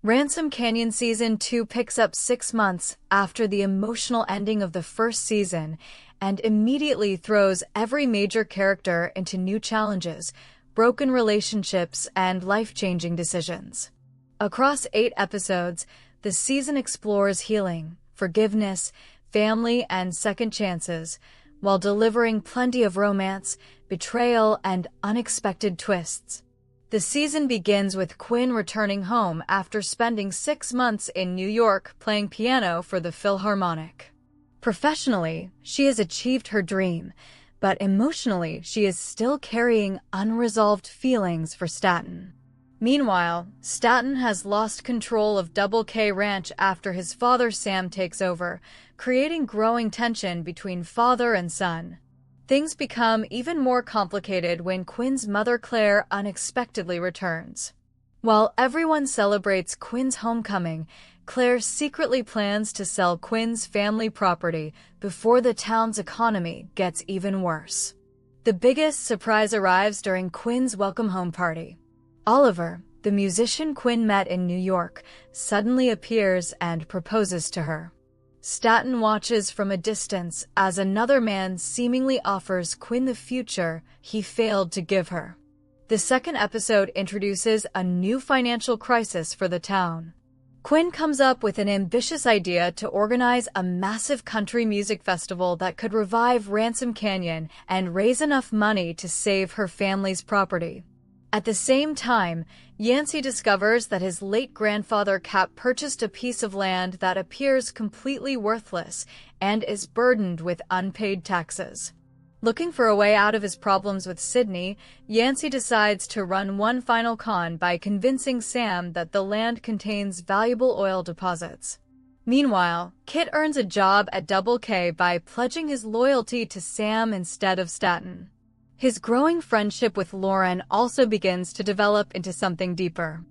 Ransom Canyon Season 2 picks up 6 months after the emotional ending of the first season and immediately throws every major character into new challenges, broken relationships, and life-changing decisions. Across 8 episodes, the season explores healing, forgiveness, family, and second chances, while delivering plenty of romance, betrayal, and unexpected twists. The season begins with Quinn returning home after spending 6 months in New York playing piano for the Philharmonic. Professionally, she has achieved her dream, but emotionally, she is still carrying unresolved feelings for Staten. Meanwhile, Staten has lost control of Double K Ranch after his father Sam takes over, creating growing tension between father and son. Things become even more complicated when Quinn's mother Claire unexpectedly returns. While everyone celebrates Quinn's homecoming, Claire secretly plans to sell Quinn's family property before the town's economy gets even worse. The biggest surprise arrives during Quinn's welcome home party. Oliver, the musician Quinn met in New York, suddenly appears and proposes to her. Staten watches from a distance as another man seemingly offers Quinn the future he failed to give her. The second episode introduces a new financial crisis for the town. Quinn comes up with an ambitious idea to organize a massive country music festival that could revive Ransom Canyon and raise enough money to save her family's property. At the same time, Yancy discovers that his late grandfather Cap purchased a piece of land that appears completely worthless and is burdened with unpaid taxes. Looking for a way out of his problems with Sidney, Yancy decides to run one final con by convincing Sam that the land contains valuable oil deposits. Meanwhile, Kit earns a job at Double K by pledging his loyalty to Sam instead of Staten. His growing friendship with Lauren also begins to develop into something deeper.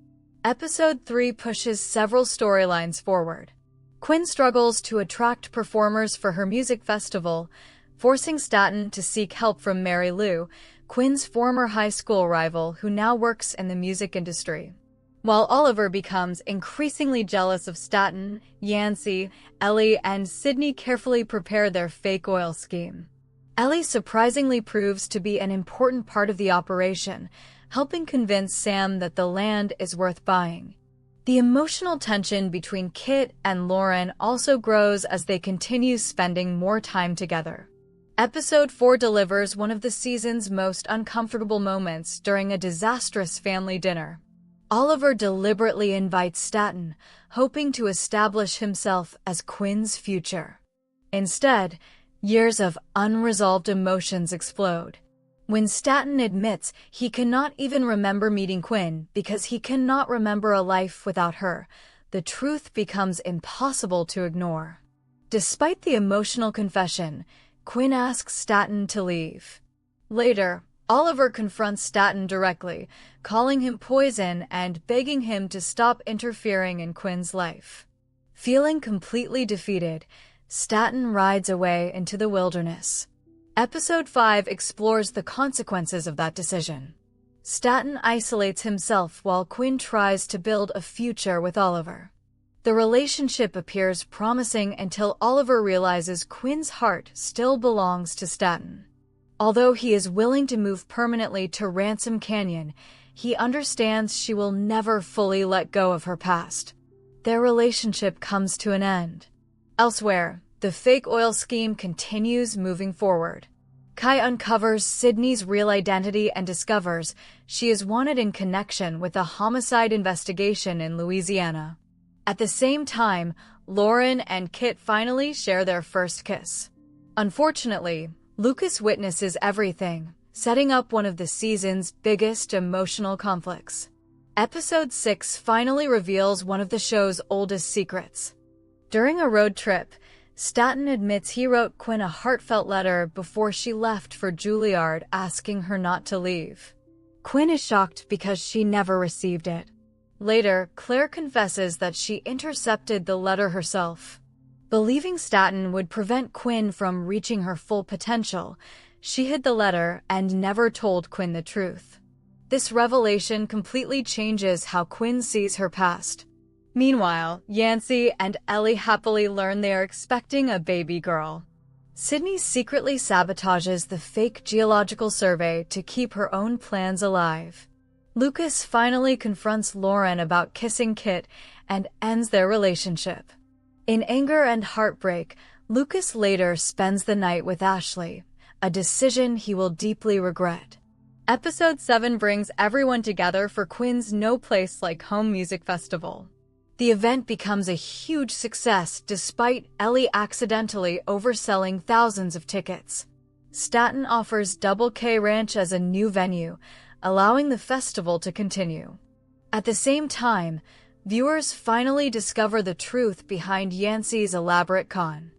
Episode 3 pushes several storylines forward. Quinn struggles to attract performers for her music festival, forcing Staten to seek help from Mary Lou, Quinn's former high school rival who now works in the music industry. While Oliver becomes increasingly jealous of Staten, Yancy, Ellie, and Sidney carefully prepare their fake oil scheme. Ellie surprisingly proves to be an important part of the operation, helping convince Sam that the land is worth buying. The emotional tension between Kit and Lauren also grows as they continue spending more time together. Episode 4 delivers one of the season's most uncomfortable moments during a disastrous family dinner. Oliver deliberately invites Staten, hoping to establish himself as Quinn's future. Instead, years of unresolved emotions explode. When Staten admits he cannot even remember meeting Quinn because he cannot remember a life without her, the truth becomes impossible to ignore. Despite the emotional confession, Quinn asks Staten to leave. Later, Oliver confronts Staten directly, calling him poison and begging him to stop interfering in Quinn's life. Feeling completely defeated, Staten rides away into the wilderness. Episode 5 explores the consequences of that decision. Staten isolates himself while Quinn tries to build a future with Oliver. The relationship appears promising until Oliver realizes Quinn's heart still belongs to Staten. Although he is willing to move permanently to Ransom Canyon, he understands she will never fully let go of her past. Their relationship comes to an end. Elsewhere, the fake oil scheme continues moving forward. Kai uncovers Sidney's real identity and discovers she is wanted in connection with a homicide investigation in Louisiana. At the same time, Lauren and Kit finally share their first kiss. Unfortunately, Lucas witnesses everything, setting up one of the season's biggest emotional conflicts. Episode 6 finally reveals one of the show's oldest secrets. During a road trip, Staten admits he wrote Quinn a heartfelt letter before she left for Juilliard asking her not to leave. Quinn is shocked because she never received it. Later, Claire confesses that she intercepted the letter herself. Believing Staten would prevent Quinn from reaching her full potential, she hid the letter and never told Quinn the truth. This revelation completely changes how Quinn sees her past. Meanwhile, Yancy and Ellie happily learn they are expecting a baby girl. Sidney secretly sabotages the fake geological survey to keep her own plans alive. Lucas finally confronts Lauren about kissing Kit and ends their relationship. In anger and heartbreak, Lucas later spends the night with Ashley, a decision he will deeply regret. Episode 7 brings everyone together for Quinn's No Place Like Home music festival. The event becomes a huge success despite Ellie accidentally overselling thousands of tickets. Staten offers Double K Ranch as a new venue, allowing the festival to continue. At the same time, viewers finally discover the truth behind Yancy's elaborate con.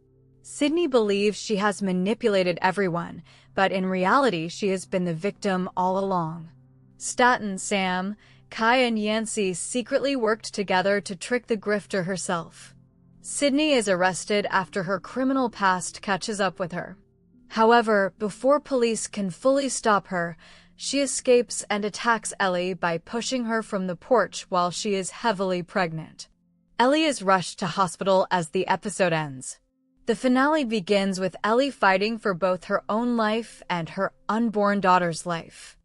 Sidney believes she has manipulated everyone, but in reality she has been the victim all along. Staten, Sam, Kai and Yancy secretly worked together to trick the grifter herself. Sidney is arrested after her criminal past catches up with her. However, before police can fully stop her, she escapes and attacks Ellie by pushing her from the porch while she is heavily pregnant. Ellie is rushed to hospital as the episode ends. The finale begins with Ellie fighting for both her own life and her unborn daughter's life.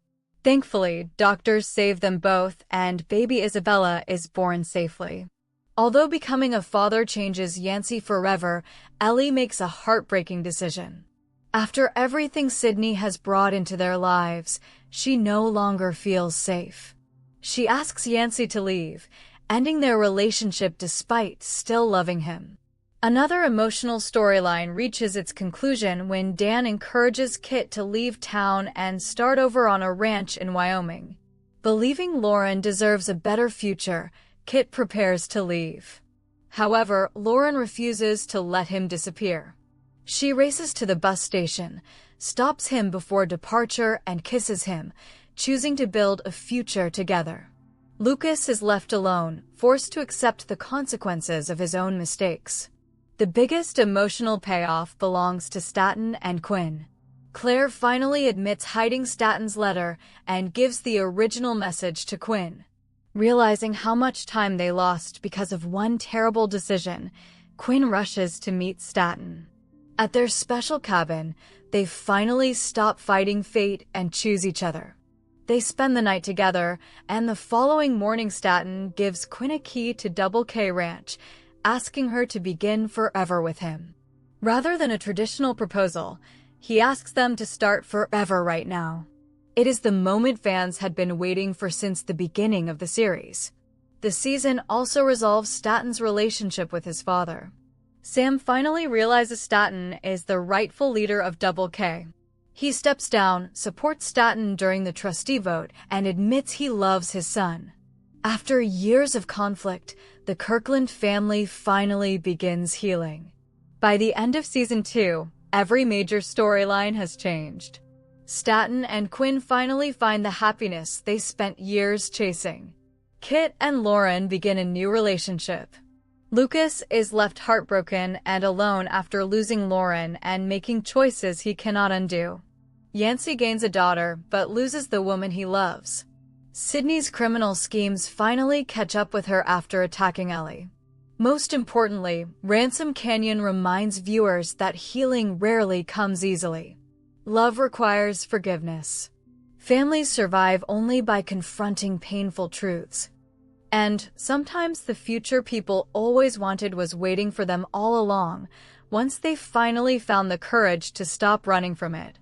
Thankfully, doctors save them both and baby Isabella is born safely. Although becoming a father changes Yancy forever, Ellie makes a heartbreaking decision. After everything Sidney has brought into their lives, she no longer feels safe. She asks Yancy to leave, ending their relationship despite still loving him. Another emotional storyline reaches its conclusion when Dan encourages Kit to leave town and start over on a ranch in Wyoming. Believing Lauren deserves a better future, Kit prepares to leave. However, Lauren refuses to let him disappear. She races to the bus station, stops him before departure and kisses him, choosing to build a future together. Lucas is left alone, forced to accept the consequences of his own mistakes. The biggest emotional payoff belongs to Staten and Quinn. Claire finally admits hiding Staten's letter and gives the original message to Quinn. Realizing how much time they lost because of one terrible decision, Quinn rushes to meet Staten. At their special cabin, they finally stop fighting fate and choose each other. They spend the night together, and the following morning Staten gives Quinn a key to Double K Ranch, asking her to begin forever with him. Rather than a traditional proposal, he asks them to start forever right now. It is the moment fans had been waiting for since the beginning of the series. The season also resolves Staten's relationship with his father. Sam finally realizes Staten is the rightful leader of Double K. He steps down, supports Staten during the trustee vote, and admits he loves his son. After years of conflict, the Kirkland family finally begins healing. By the end of Season 2, every major storyline has changed. Staten and Quinn finally find the happiness they spent years chasing. Kit and Lauren begin a new relationship. Lucas is left heartbroken and alone after losing Lauren and making choices he cannot undo. Yancy gains a daughter but loses the woman he loves. Sidney's criminal schemes finally catch up with her after attacking Ellie. Most importantly, Ransom Canyon reminds viewers that healing rarely comes easily. Love requires forgiveness. Families survive only by confronting painful truths. And sometimes the future people always wanted was waiting for them all along, once they finally found the courage to stop running from it.